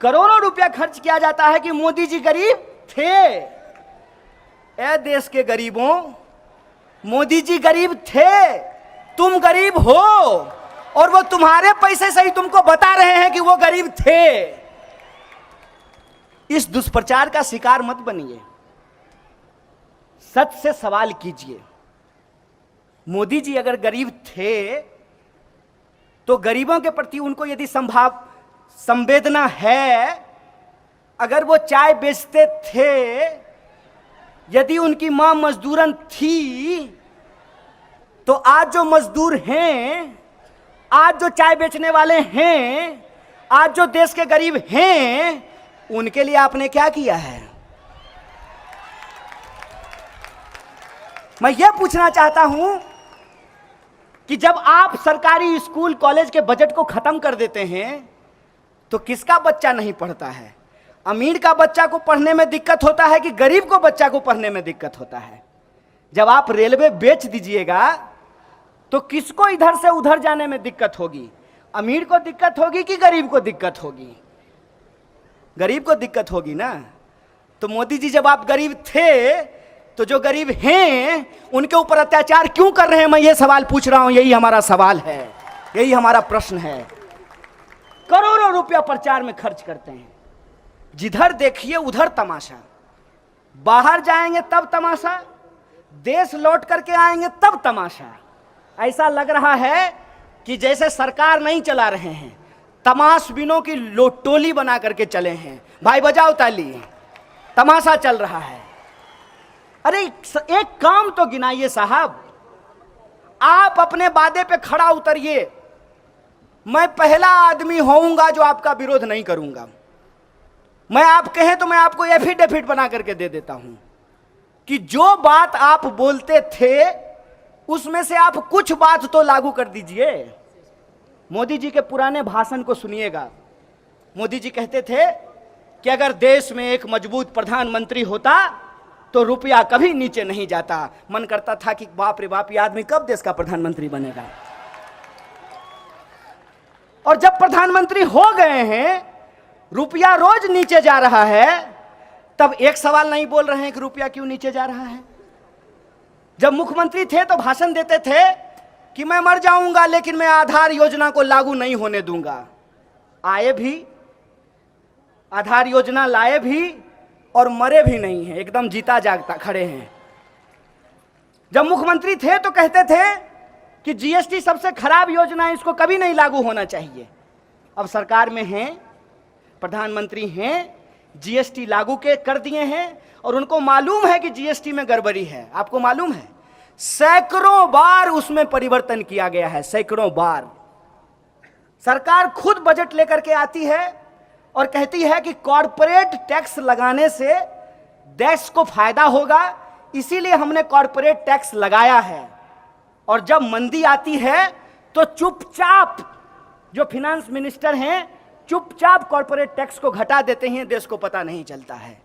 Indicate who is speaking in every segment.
Speaker 1: करोड़ों रुपया खर्च किया जाता है कि मोदी जी गरीब थे। ए देश के गरीबों, मोदी जी गरीब थे, तुम गरीब हो, और वो तुम्हारे पैसे से ही तुमको बता रहे हैं कि वो गरीब थे। इस दुष्प्रचार का शिकार मत बनिए, सच से सवाल कीजिए। मोदी जी अगर गरीब थे तो गरीबों के प्रति उनको यदि संवेदना है, अगर वो चाय बेचते थे, यदि उनकी मां मजदूरन थी, तो आज जो मजदूर हैं, आज जो चाय बेचने वाले हैं, आज जो देश के गरीब हैं, उनके लिए आपने क्या किया है? मैं यह पूछना चाहता हूं कि जब आप सरकारी स्कूल कॉलेज के बजट को खत्म कर देते हैं तो किसका बच्चा नहीं पढ़ता है? अमीर का बच्चा को पढ़ने में दिक्कत होता है कि गरीब को बच्चा को पढ़ने में दिक्कत होता है? जब आप रेलवे बेच दीजिएगा तो किसको इधर से उधर जाने में दिक्कत होगी? अमीर को दिक्कत होगी कि गरीब को दिक्कत होगी? गरीब को दिक्कत होगी ना। तो मोदी जी, जब आप गरीब थे तो जो गरीब हैं उनके ऊपर अत्याचार क्यों कर रहे हैं? मैं ये सवाल पूछ रहा हूं, यही हमारा सवाल है, यही हमारा प्रश्न है। करोड़ों रुपया प्रचार में खर्च करते हैं, जिधर देखिए उधर तमाशा। बाहर जाएंगे तब तमाशा, देश लौट करके आएंगे तब तमाशा। ऐसा लग रहा है कि जैसे सरकार नहीं चला रहे हैं, तमाशबीनों की टोली बना करके चले हैं। भाई बजाओ ताली, तमाशा चल रहा है। अरे एक काम तो गिनाइए साहब, आप अपने वादे पे खड़ा उतरिए। मैं पहला आदमी होऊंगा जो आपका विरोध नहीं करूंगा। मैं आप कहें तो मैं आपको एफिडेविट बना करके दे देता हूं कि जो बात आप बोलते थे उसमें से आप कुछ बात तो लागू कर दीजिए। मोदी जी के पुराने भाषण को सुनिएगा। मोदी जी कहते थे कि अगर देश में एक मजबूत प्रधानमंत्री होता तो रुपया कभी नीचे नहीं जाता। मन करता था कि बाप रे बाप, ये आदमी कब देश का प्रधानमंत्री बनेगा। और जब प्रधानमंत्री हो गए हैं, रुपया रोज नीचे जा रहा है, तब एक सवाल नहीं बोल रहे हैं कि रुपया क्यों नीचे जा रहा है। जब मुख्यमंत्री थे तो भाषण देते थे कि मैं मर जाऊंगा लेकिन मैं आधार योजना को लागू नहीं होने दूंगा। आए भी, आधार योजना लाए भी और मरे भी नहीं हैं, एकदम जीता जागता खड़े हैं। जब मुख्यमंत्री थे तो कहते थे कि जीएसटी सबसे खराब योजना है, इसको कभी नहीं लागू होना चाहिए। अब सरकार में हैं, प्रधानमंत्री हैं, जीएसटी लागू कर दिए हैं और उनको मालूम है कि जीएसटी में गड़बड़ी है। आपको मालूम है, सैकड़ों बार उसमें परिवर्तन किया गया है, सैकड़ों बार। सरकार खुद बजट लेकर के आती है और कहती है कि कॉर्पोरेट टैक्स लगाने से देश को फायदा होगा, इसीलिए हमने कॉर्पोरेट टैक्स लगाया है। और जब मंदी आती है तो चुपचाप जो फिनेंस मिनिस्टर हैं चुपचाप कॉर्पोरेट टैक्स को घटा देते हैं, देश को पता नहीं चलता है।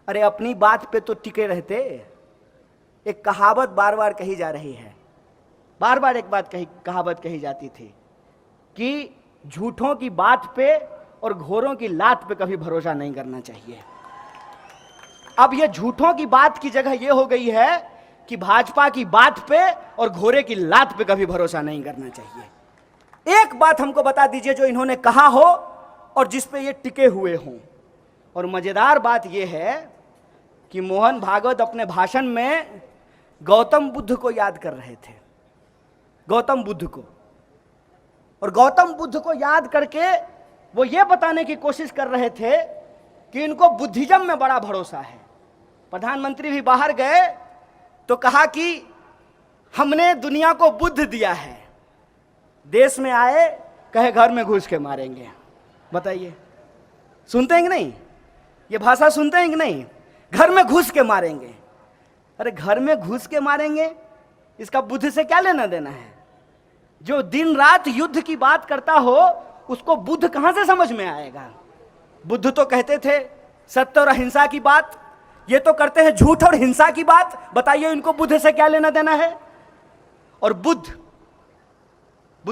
Speaker 1: अरे अपनी बात पे तो टिके रहते। एक कहावत बार बार कही जा रही है, बार बार एक कहावत कही जाती थी कि झूठों की बात पे और घोरों की लात पे कभी भरोसा नहीं करना चाहिए। अब ये झूठों की बात की जगह ये हो गई है कि भाजपा की बात पे और घोरे की लात पे कभी भरोसा नहीं करना चाहिए। एक बात हमको बता दीजिए जो इन्होंने कहा हो और जिस पे ये टिके हुए हों। और मजेदार बात ये है कि मोहन भागवत अपने भाषण में गौतम बुद्ध को याद कर रहे थे, गौतम बुद्ध को। और गौतम बुद्ध को याद करके वो ये बताने की कोशिश कर रहे थे कि इनको बुद्धिज्म में बड़ा भरोसा है। प्रधानमंत्री भी बाहर गए तो कहा कि हमने दुनिया को बुद्ध दिया है। देश में आए, कहे घर में घुस के मारेंगे। बताइए, सुनते हैं कि नहीं? ये भाषा सुनते हैं कि नहीं? घर में घुस के मारेंगे। अरे घर में घुस के मारेंगे, इसका बुद्ध से क्या लेना देना है? जो दिन रात युद्ध की बात करता हो उसको बुद्ध कहां से समझ में आएगा? बुद्ध तो कहते थे सत्य और अहिंसा की बात, ये तो करते हैं झूठ और हिंसा की बात। बताइए इनको बुद्ध से क्या लेना देना है? और बुद्ध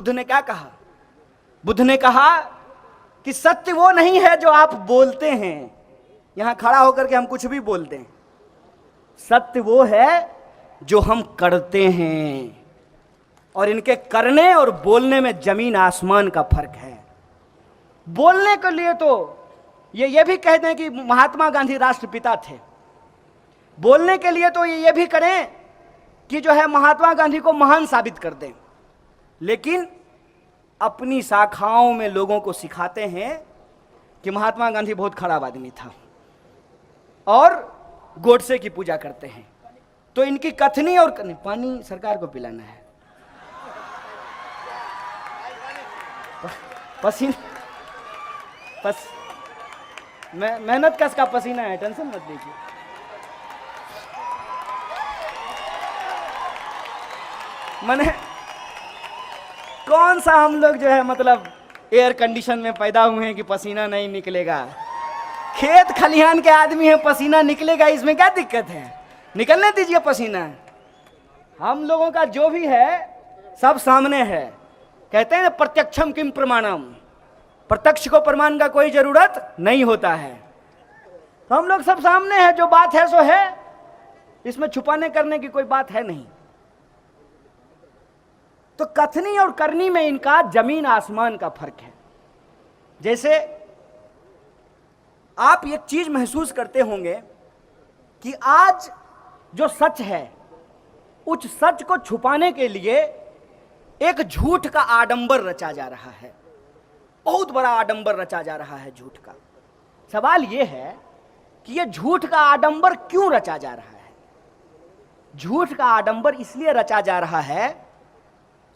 Speaker 1: ने क्या कहा? बुद्ध ने कहा कि सत्य वो नहीं है जो आप बोलते हैं, यहां खड़ा होकर के हम कुछ भी बोलते हैं। सत्य वो है जो हम करते हैं, और इनके करने और बोलने में जमीन आसमान का फर्क है। बोलने के लिए तो ये भी कह दें कि महात्मा गांधी राष्ट्रपिता थे, बोलने के लिए तो ये भी करें कि जो है महात्मा गांधी को महान साबित कर दें, लेकिन अपनी शाखाओं में लोगों को सिखाते हैं कि महात्मा गांधी बहुत खराब आदमी था और गोडसे की पूजा करते हैं। तो इनकी कथनी और पानी सरकार को पिलाना है, मेहनत का इसका पसीना है, टेंशन मत लीजिए। मैंने कौन सा हम लोग जो है मतलब एयर कंडीशन में पैदा हुए हैं कि पसीना नहीं निकलेगा। खेत खलिहान के आदमी है, पसीना निकलेगा, इसमें क्या दिक्कत है, निकलने दीजिए पसीना। हम लोगों का जो भी है सब सामने है। कहते हैं प्रत्यक्षम किम प्रमाणम, प्रत्यक्ष को प्रमाण का कोई जरूरत नहीं होता है। तो हम लोग सब सामने है, जो बात है सो है, इसमें छुपाने करने की कोई बात है नहीं। तो कथनी और करनी में इनका जमीन आसमान का फर्क है। जैसे आप एक चीज महसूस करते होंगे कि आज जो सच है, उस सच को छुपाने के लिए एक झूठ का आडंबर रचा जा रहा है, बहुत बड़ा आडंबर रचा जा रहा है झूठ का। सवाल यह है कि यह झूठ का आडंबर क्यों रचा जा रहा है। झूठ का आडंबर इसलिए रचा जा रहा है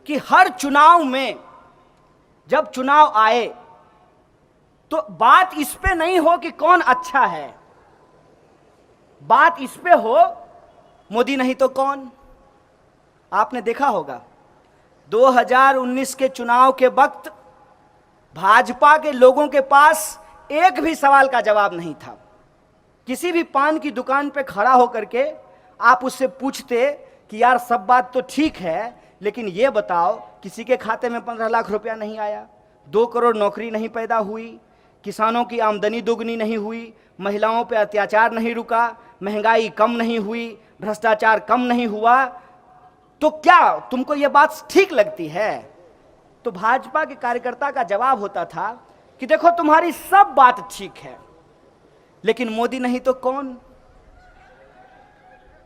Speaker 1: कि हर चुनाव में जब चुनाव आए तो बात इस पे नहीं हो कि कौन अच्छा है, बात इस पे हो मोदी नहीं तो कौन। आपने देखा होगा 2019 के चुनाव के वक्त भाजपा के लोगों के पास एक भी सवाल का जवाब नहीं था। किसी भी पान की दुकान पे खड़ा होकर के आप उससे पूछते कि यार सब बात तो ठीक है, लेकिन ये बताओ किसी के खाते में 15 लाख रुपया नहीं आया, 2 करोड़ नौकरी नहीं पैदा हुई, किसानों की आमदनी दोगुनी नहीं हुई, महिलाओं पे अत्याचार नहीं रुका, महंगाई कम नहीं हुई, भ्रष्टाचार कम नहीं हुआ, तो क्या तुमको ये बात ठीक लगती है? तो भाजपा के कार्यकर्ता का जवाब होता था कि देखो तुम्हारी सब बात ठीक है, लेकिन मोदी नहीं तो कौन।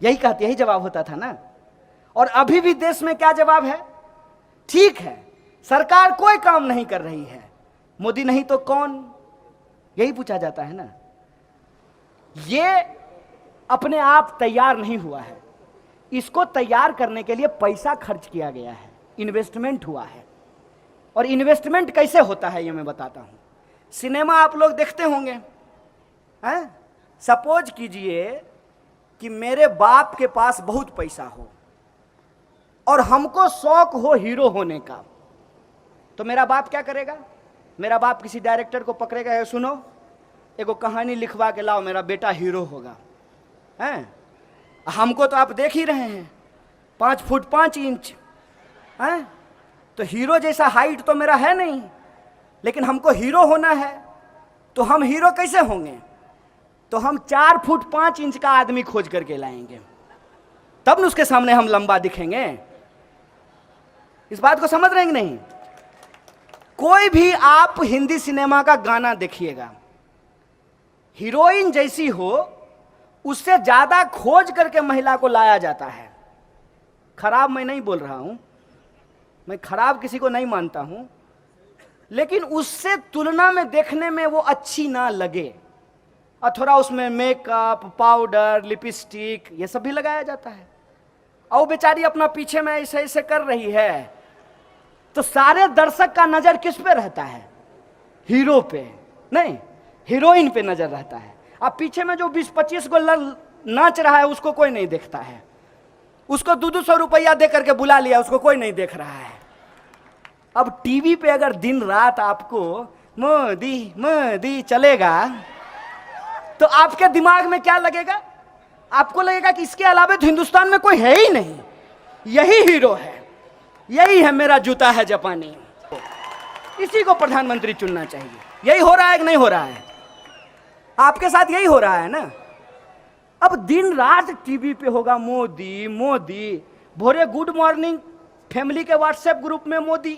Speaker 1: यही जवाब होता था ना। और अभी भी देश में क्या जवाब है? ठीक है, सरकार कोई काम नहीं कर रही है, मोदी नहीं तो कौन, यही पूछा जाता है ना। ये अपने आप तैयार नहीं हुआ है, इसको तैयार करने के लिए पैसा खर्च किया गया है, इन्वेस्टमेंट हुआ है। और इन्वेस्टमेंट कैसे होता है ये मैं बताता हूं। सिनेमा आप लोग देखते होंगे हैं? सपोज कीजिए कि मेरे बाप के पास बहुत पैसा हो और हमको शौक हो हीरो होने का, तो मेरा बाप क्या करेगा? मेरा बाप किसी डायरेक्टर को पकड़ेगा, है सुनो एगो कहानी लिखवा के लाओ, मेरा बेटा हीरो होगा। हैं? हमको तो आप देख ही रहे हैं 5 फुट 5 इंच हैं? तो हीरो जैसा हाइट तो मेरा है नहीं, लेकिन हमको हीरो होना है, तो हम हीरो कैसे होंगे? तो हम 4 फुट 5 इंच का आदमी खोज करके लाएंगे, तब न उसके सामने हम लंबा दिखेंगे। इस बात को समझ रहे हैं कि नहीं? कोई भी आप हिंदी सिनेमा का गाना देखिएगा, हीरोइन जैसी हो उससे ज्यादा खोज करके महिला को लाया जाता है। खराब मैं नहीं बोल रहा हूं, मैं खराब किसी को नहीं मानता हूं, लेकिन उससे तुलना में देखने में वो अच्छी ना लगे, और थोड़ा उसमें मेकअप, पाउडर, लिपस्टिक ये सब भी लगाया जाता है, और बेचारी अपना पीछे में ऐसे ऐसे कर रही है, तो सारे दर्शक का नजर किस पे रहता है? हीरो पे नहीं, हीरोइन पे नजर रहता है। अब पीछे में जो 20-25 को नाच रहा है उसको कोई नहीं देखता है, उसको 200 रुपया दे करके बुला लिया, उसको कोई नहीं देख रहा है। अब टीवी पे अगर दिन रात आपको मोदी मोदी चलेगा तो आपके दिमाग में क्या लगेगा? आपको लगेगा कि इसके अलावा तो हिंदुस्तान में कोई है ही नहीं, यही हीरो है, यही है मेरा जूता है जापानी। इसी को प्रधानमंत्री चुनना चाहिए। यही हो रहा है कि नहीं हो रहा है? आपके साथ यही हो रहा है ना। अब दिन रात टीवी पे होगा मोदी मोदी, भोरे गुड मॉर्निंग फैमिली के व्हाट्सएप ग्रुप में मोदी,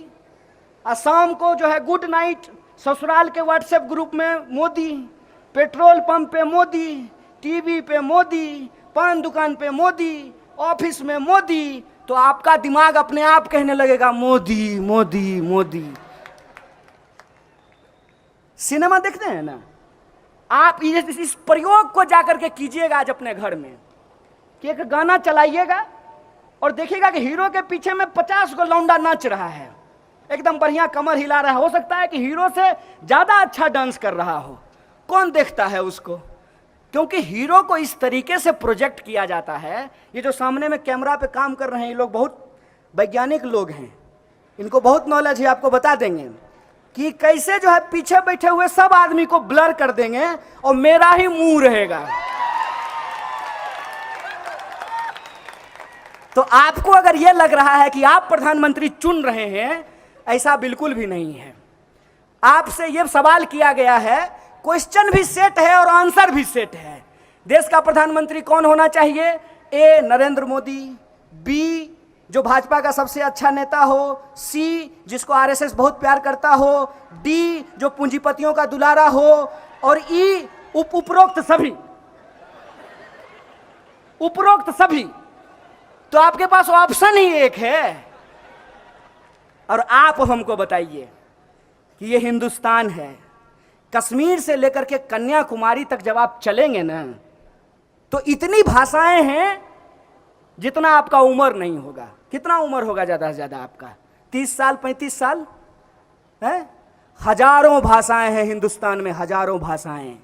Speaker 1: और शाम को जो है गुड नाइट ससुराल के व्हाट्सएप ग्रुप में मोदी, पेट्रोल पंप पे मोदी, टीवी पे मोदी, पान दुकान पे मोदी, ऑफिस में मोदी। तो आपका दिमाग अपने आप कहने लगेगा मोदी मोदी मोदी। सिनेमा देखते हैं ना आप, इस प्रयोग को जाकर के कीजिएगा आज अपने घर में कि एक गाना चलाइएगा और देखिएगा कि हीरो के पीछे में 50 गो लौंडा नाच रहा है, एकदम बढ़िया कमर हिला रहा है। हो सकता है कि हीरो से ज्यादा अच्छा डांस कर रहा हो। कौन देखता है उसको? क्योंकि हीरो को इस तरीके से प्रोजेक्ट किया जाता है। ये जो सामने में कैमरा पे काम कर रहे हैं ये लोग बहुत वैज्ञानिक लोग हैं, इनको बहुत नॉलेज है, आपको बता देंगे कि कैसे जो है पीछे बैठे हुए सब आदमी को ब्लर कर देंगे और मेरा ही मुंह रहेगा। तो आपको अगर यह लग रहा है कि आप प्रधानमंत्री चुन रहे हैं, ऐसा बिल्कुल भी नहीं है। आपसे यह सवाल किया गया है, क्वेश्चन भी सेट है और आंसर भी सेट है। देश का प्रधानमंत्री कौन होना चाहिए? ए नरेंद्र मोदी, बी जो भाजपा का सबसे अच्छा नेता हो, सी जिसको आरएसएस बहुत प्यार करता हो, डी जो पूंजीपतियों का दुलारा हो, और ई उपरोक्त सभी। उपरोक्त सभी। तो आपके पास ऑप्शन ही एक है। और आप हमको बताइए कि ये हिंदुस्तान है, कश्मीर से लेकर के कन्याकुमारी तक जब आप चलेंगे ना तो इतनी भाषाएं हैं जितना आपका उम्र नहीं होगा। कितना उम्र होगा ज्यादा से ज्यादा आपका? 30 साल 35 साल है? हजारों भाषाएं हैं हिंदुस्तान में, हजारों भाषाएं,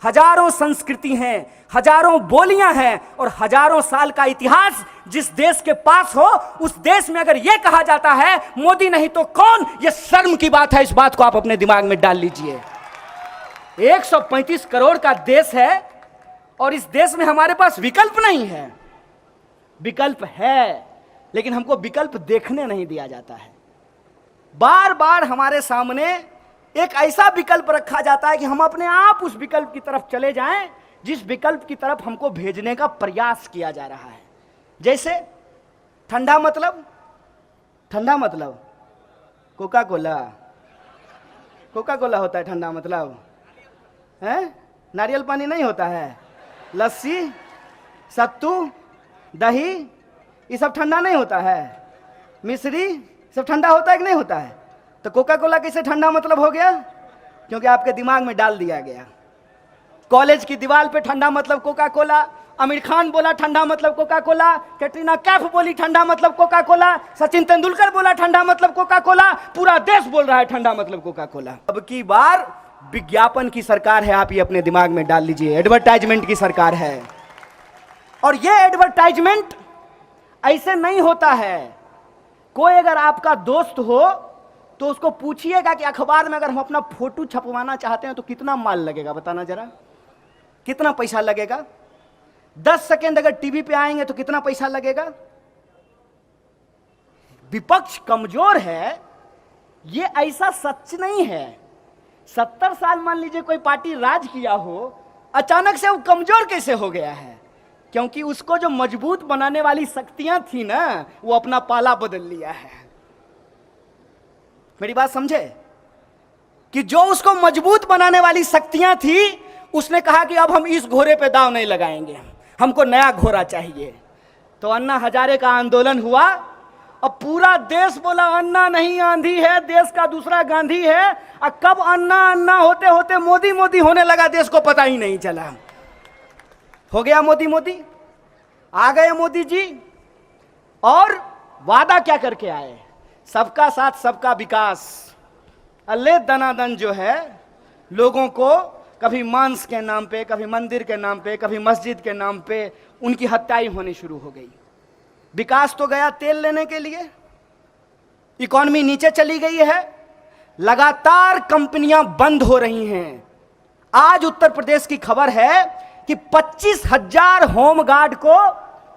Speaker 1: हजारों संस्कृति हैं, हजारों बोलियां हैं और हजारों साल का इतिहास जिस देश के पास हो, उस देश में अगर यह कहा जाता है मोदी नहीं तो कौन, यह शर्म की बात है। इस बात को आप अपने दिमाग में डाल लीजिए। 135 करोड़ का देश है और इस देश में हमारे पास विकल्प नहीं है। विकल्प है लेकिन हमको विकल्प देखने नहीं दिया जाता है। बार बार हमारे सामने एक ऐसा विकल्प रखा जाता है कि हम अपने आप उस विकल्प की तरफ चले जाएं जिस विकल्प की तरफ हमको भेजने का प्रयास किया जा रहा है। जैसे ठंडा मतलब, ठंडा मतलब कोका कोला, कोका कोला होता है ठंडा मतलब है? नारियल पानी नहीं होता है? लस्सी, सत्तू, दही, ये सब ठंडा नहीं होता है? मिश्री, सब ठंडा होता है कि नहीं होता है? तो कोका कोला कैसे ठंडा मतलब हो गया? क्योंकि आपके दिमाग में डाल दिया गया। कॉलेज की दीवार पे ठंडा मतलब कोका कोला, आमिर खान बोला ठंडा मतलब कोका कोला, कैटरीना कैफ बोली ठंडा मतलब कोका कोला, सचिन तेंदुलकर बोला ठंडा मतलब कोका कोला, पूरा देश बोल रहा है ठंडा मतलब कोका कोला। अब की बार विज्ञापन की सरकार है, आप ये अपने दिमाग में डाल लीजिए। एडवर्टाइजमेंट की सरकार है और ये एडवर्टाइजमेंट ऐसे नहीं होता है। कोई अगर आपका दोस्त हो तो उसको पूछिएगा कि अखबार में अगर हम अपना फोटो छपवाना चाहते हैं तो कितना माल लगेगा, बताना जरा, कितना पैसा लगेगा? 10 सेकेंड अगर टीवी पे आएंगे तो कितना पैसा लगेगा? विपक्ष कमजोर है, ये ऐसा सच नहीं है। 70 साल मान लीजिए कोई पार्टी राज किया हो, अचानक से वो कमजोर कैसे हो गया है? क्योंकि उसको जो मजबूत बनाने वाली शक्तियां थी ना, वो अपना पाला बदल लिया है। मेरी बात समझे? कि जो उसको मजबूत बनाने वाली शक्तियां थी, उसने कहा कि अब हम इस घोड़े पे दांव नहीं लगाएंगे, हमको नया घोड़ा चाहिए। तो अन्ना हजारे का आंदोलन हुआ और पूरा देश बोला अन्ना नहीं आंधी है, देश का दूसरा गांधी है। और कब अन्ना अन्ना होते होते मोदी मोदी होने लगा, देश को पता ही नहीं चला। हो गया मोदी मोदी, आ गए मोदी जी और वादा क्या करके आए? सबका साथ सबका विकास। अल्ले दनादन जो है लोगों को कभी मांस के नाम पे, कभी मंदिर के नाम पे, कभी मस्जिद के नाम पे उनकी हत्याएं होनी शुरू हो गई। विकास तो गया तेल लेने के लिए, इकॉनमी नीचे चली गई है, लगातार कंपनियां बंद हो रही हैं। आज उत्तर प्रदेश की खबर है कि 25,000 होमगार्ड को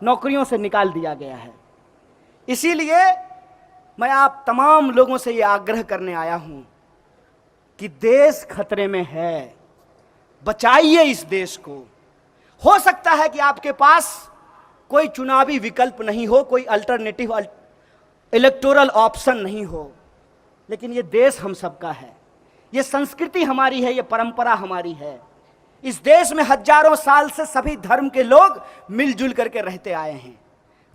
Speaker 1: नौकरियों से निकाल दिया गया है। इसीलिए मैं आप तमाम लोगों से यह आग्रह करने आया हूं कि देश खतरे में है, बचाइए इस देश को। हो सकता है कि आपके पास कोई चुनावी विकल्प नहीं हो, कोई अल्टरनेटिव इलेक्टोरल ऑप्शन नहीं हो, लेकिन ये देश हम सबका है, ये संस्कृति हमारी है, ये परंपरा हमारी है। इस देश में हजारों साल से सभी धर्म के लोग मिलजुल करके रहते आए हैं।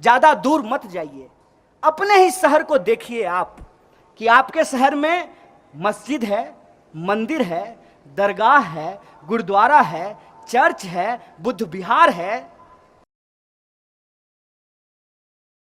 Speaker 1: ज्यादा दूर मत जाइए, अपने ही शहर को देखिए आप, कि आपके शहर में मस्जिद है, मंदिर है, दरगाह है, गुरुद्वारा है, चर्च है, बुद्ध विहार है,